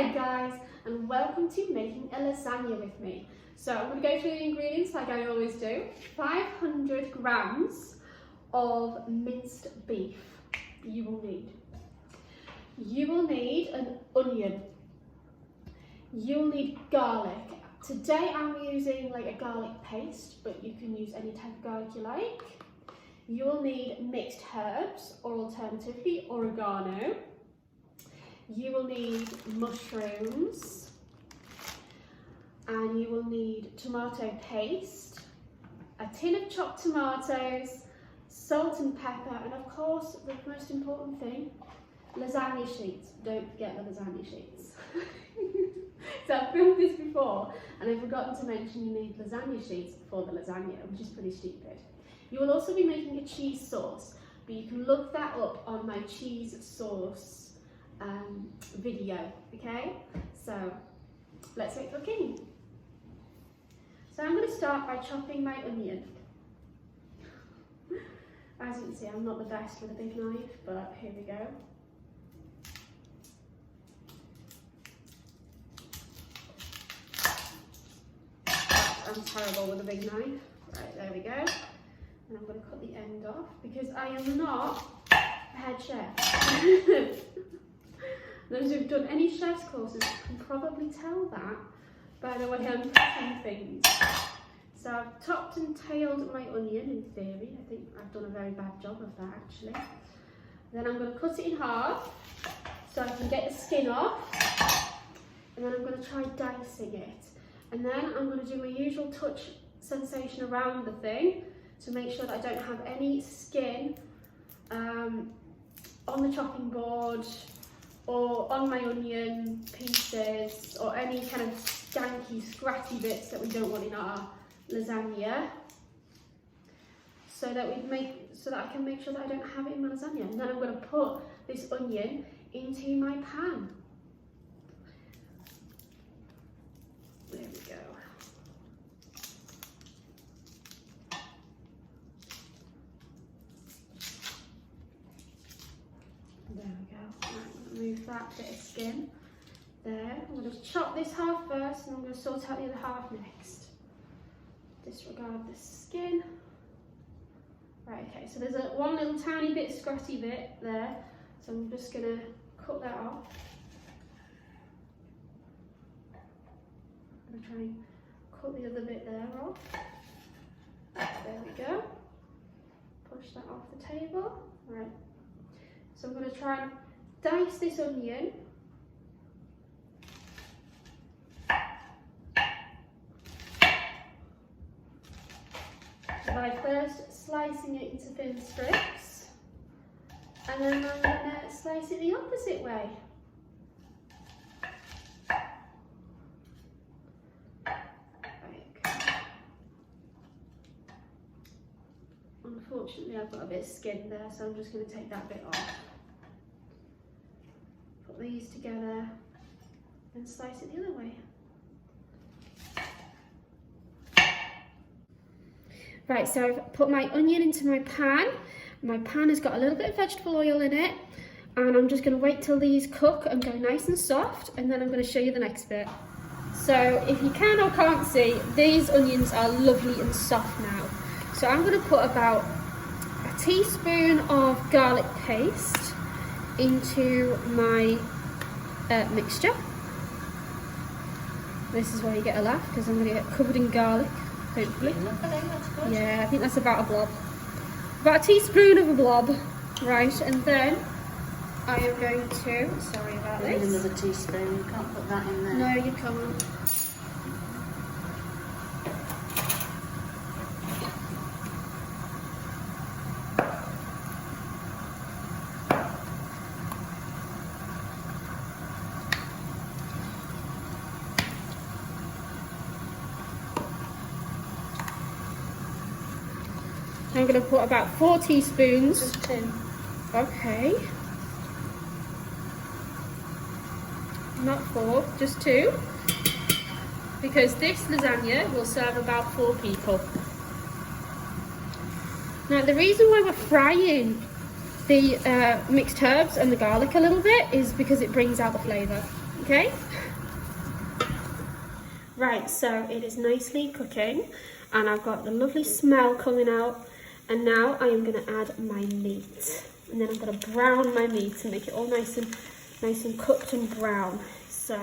Hey guys, and welcome to making a lasagna with me. So I'm going to go through the ingredients like I always do. 500 grams of minced beef you will need. You will need an onion. You'll need garlic. Today I'm using like a garlic paste, but you can use any type of garlic you like. You will need mixed herbs, or alternatively oregano. You will need mushrooms, and you will need tomato paste, a tin of chopped tomatoes, salt and pepper, and of course the most important thing, lasagna sheets. Don't forget the lasagna sheets. So I've filmed this before and I've forgotten to mention you need lasagna sheets for the lasagna, which is pretty stupid. You will also be making a cheese sauce, but you can look that up on my cheese sauce video, okay? So let's get cooking. So I'm going to start by chopping my onion. As you can see, I'm not the best with a big knife, but here we go. I'm terrible with a big knife. Right, there we go. And I'm going to cut the end off because I am not a head chef. Those who've done any chef's courses can probably tell that by the way I'm cutting things. So I've topped and tailed my onion in theory. I think I've done a very bad job of that actually. Then I'm going to cut it in half so I can get the skin off. And then I'm going to try dicing it. And then I'm going to do my usual touch sensation around the thing to make sure that I don't have any skin on the chopping board or on my onion pieces or any kind of skanky, scratchy bits that we don't want in our lasagna, so that I can make sure that I don't have it in my lasagna. And then I'm going to put this onion into my pan. There we go. There we go. Right, remove that bit of skin. There. I'm going to chop this half first and I'm going to sort out the other half next. Disregard the skin. Right, okay, so there's one little tiny bit scratchy bit there. So I'm just going to cut that off. I'm going to try and cut the other bit there off. There we go. Push that off the table. Right. So I'm going to try and dice this onion. By first slicing it into thin strips, and then I'm going to slice it the opposite way. Unfortunately, I've got a bit of skin there, so I'm just going to take that bit off. Put these together and slice it the other way. Right, so I've put my onion into my pan. My pan has got a little bit of vegetable oil in it, and I'm just going to wait till these cook and go nice and soft, and then I'm going to show you the next bit. So if you can or can't see, these onions are lovely and soft now. So I'm going to put about a teaspoon of garlic paste into my mixture. This is where you get a laugh because I'm going to get covered in garlic, hopefully. Yeah, I think that's about a blob. About a teaspoon of a blob, right? And then I am going to, sorry about this. Need another teaspoon, you can't put that in there. No, you can't. I'm going to put about 4 teaspoons. Just 2. Okay. Not 4, just 2. Because this lasagna will serve about 4 people. Now the reason why we're frying the mixed herbs and the garlic a little bit is because it brings out the flavour. Okay? Right, so it is nicely cooking and I've got the lovely smell coming out, and now I am going to add my meat, and then I'm going to brown my meat and make it all nice and cooked and brown. So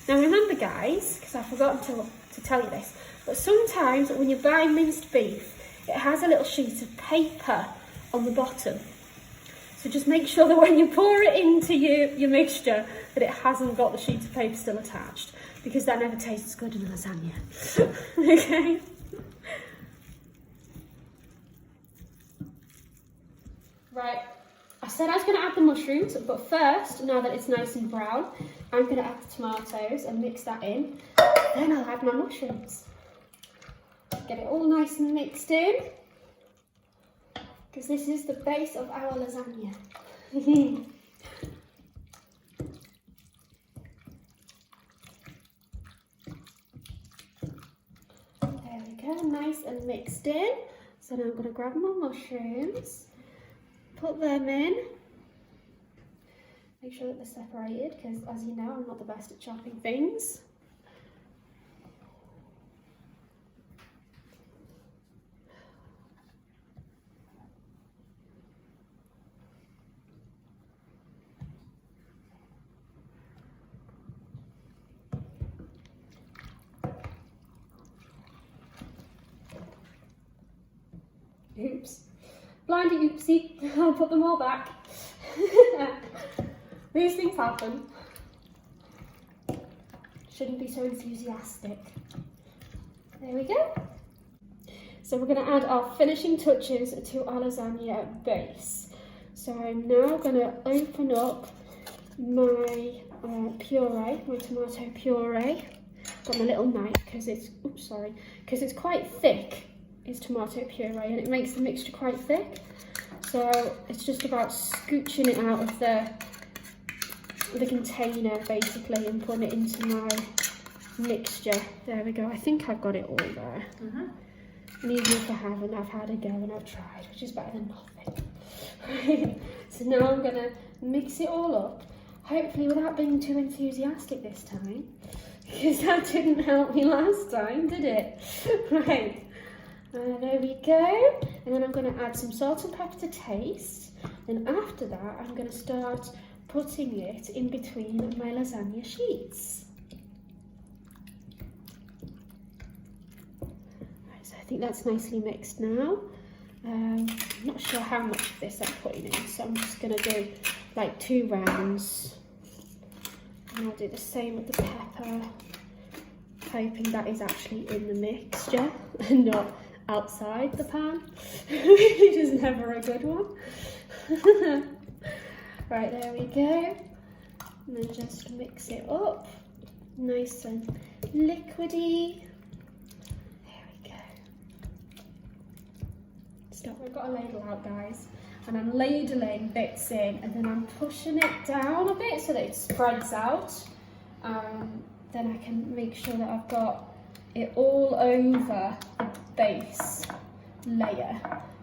now remember guys, because I forgot to tell you this, but sometimes when you buy minced beef it has a little sheet of paper on the bottom. So just make sure that when you pour it into your mixture that it hasn't got the sheet of paper still attached, because that never tastes good in lasagna. Okay? Right, I said I was going to add the mushrooms, but first, now that it's nice and brown, I'm going to add the tomatoes and mix that in. Then I'll add my mushrooms. Get it all nice and mixed in, because this is the base of our lasagna. There we go, nice and mixed in. So now I'm going to grab my mushrooms, put them in. Make sure that they're separated, because as you know, I'm not the best at chopping things. Oops. Blindy oopsie. I'll put them all back. These things happen. Shouldn't be so enthusiastic. There we go. So we're going to add our finishing touches to our lasagna base. So I'm now going to open up my puree, my tomato puree. Got my little knife because it's quite thick. Is tomato puree, and it makes the mixture quite thick, so it's just about scooching it out of the container basically and putting it into my mixture. There we go. I think I've got it all there. And even if I haven't, I've had a go and I've tried, which is better than nothing. So now I'm gonna mix it all up, hopefully without being too enthusiastic this time, because that didn't help me last time, did it? Right. There we go, and then I'm going to add some salt and pepper to taste, and after that I'm going to start putting it in between my lasagna sheets. Right, so I think that's nicely mixed now. I'm not sure how much of this I'm putting in, so I'm just going to do like 2 rounds, and I'll do the same with the pepper, hoping that is actually in the mixture and not outside the pan, which is never a good one. Right, there we go. And then just mix it up, nice and liquidy. There we go. Stop, I've got a ladle out, guys, and I'm ladling bits in, and then I'm pushing it down a bit so that it spreads out. Then I can make sure that I've got it all over the base layer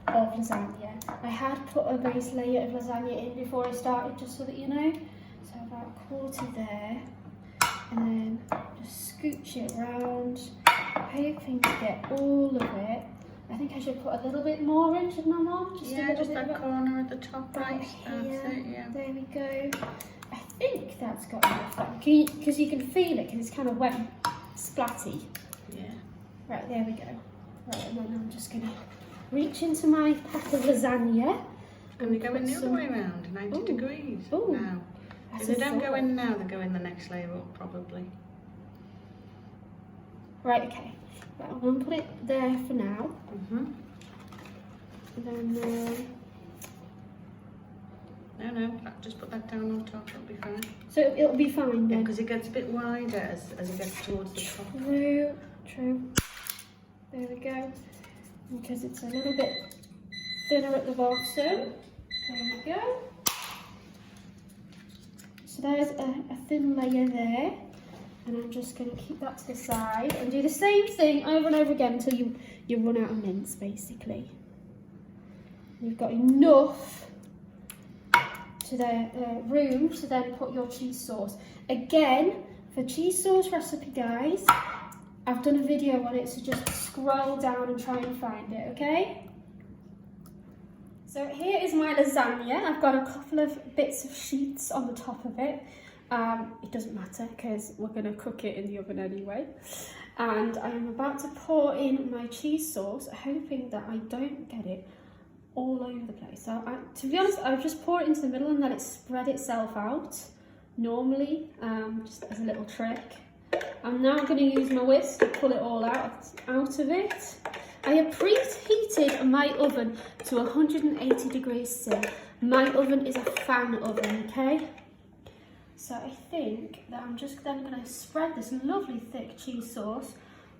of lasagna. I had put a base layer of lasagna in before I started, just so that you know. So about a quarter there, and then just scooch it around, hoping to get all of it. I think I should put a little bit more in, shouldn't I, Mum? Just that corner at the top right. There we go. I think that's got enough, because you can feel it, because it's kind of wet and splatty. Yeah. Right, there we go. Right, and then I'm just going to reach into my pack of lasagna. And they go in the other way around, 90 degrees now. If they don't go in now, they go in the next layer up, probably. Right, okay. Right, I'm going to put it there for now. And then... No, just put that down on top, it'll be fine. So it'll be fine then? Because it gets a bit wider as it gets towards the top. True. There we go. Because it's a little bit thinner at the bottom. There we go. So there's a thin layer there. And I'm just going to keep that to the side and do the same thing over and over again until you run out of mince, basically. You've got enough to the room to then put your cheese sauce. Again, for cheese sauce recipe, guys, I've done a video on it, so just scroll down and try and find it, okay? So here is my lasagna. I've got a couple of bits of sheets on the top of it. It doesn't matter because we're going to cook it in the oven anyway. And I am about to pour in my cheese sauce, hoping that I don't get it all over the place. So to be honest, I've just poured it into the middle and let it spread itself out normally, just as a little trick. I'm now going to use my whisk to pull it all out of it. I have preheated my oven to 180 degrees C. My oven is a fan oven, okay? So I think that I'm just then going to spread this lovely thick cheese sauce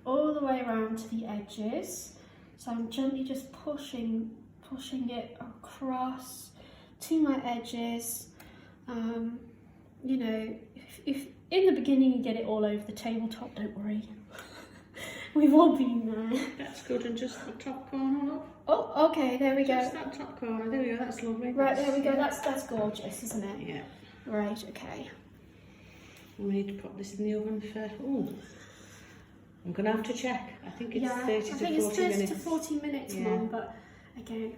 all the way around to the edges. So I'm gently just pushing it across to my edges. You know, if in the beginning you get it all over the tabletop, don't worry. We've all been there. That's good, and just the top corner, look. Oh, okay, there we go. Just that top corner, there we go, that's lovely. Right, there we go, that's gorgeous, isn't it? Yeah. Right, okay. We need to put this in the oven for, ooh, I'm going to have to check. I think it's 30 to 40 minutes. I think it's 30 to 40 minutes, yeah. Mum, but again,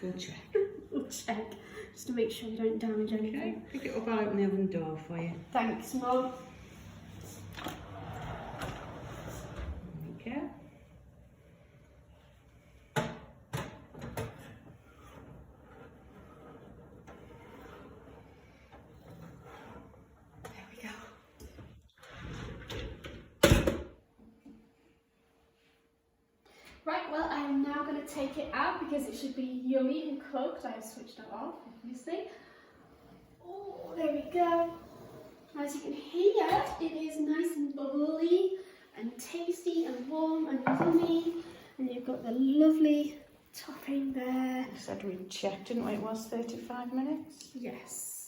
we'll check. We'll check, just to make sure we don't damage anything. Okay, pick it up, I'll open the oven door for you. Thanks, Mum. Okay. Right, well, I am now going to take it out because it should be yummy and cooked. I've switched it off, obviously. Oh, there we go. As you can hear, it is nice and bubbly and tasty and warm and yummy. And you've got the lovely topping there. We said we'd check, didn't we? It was 35 minutes. Yes.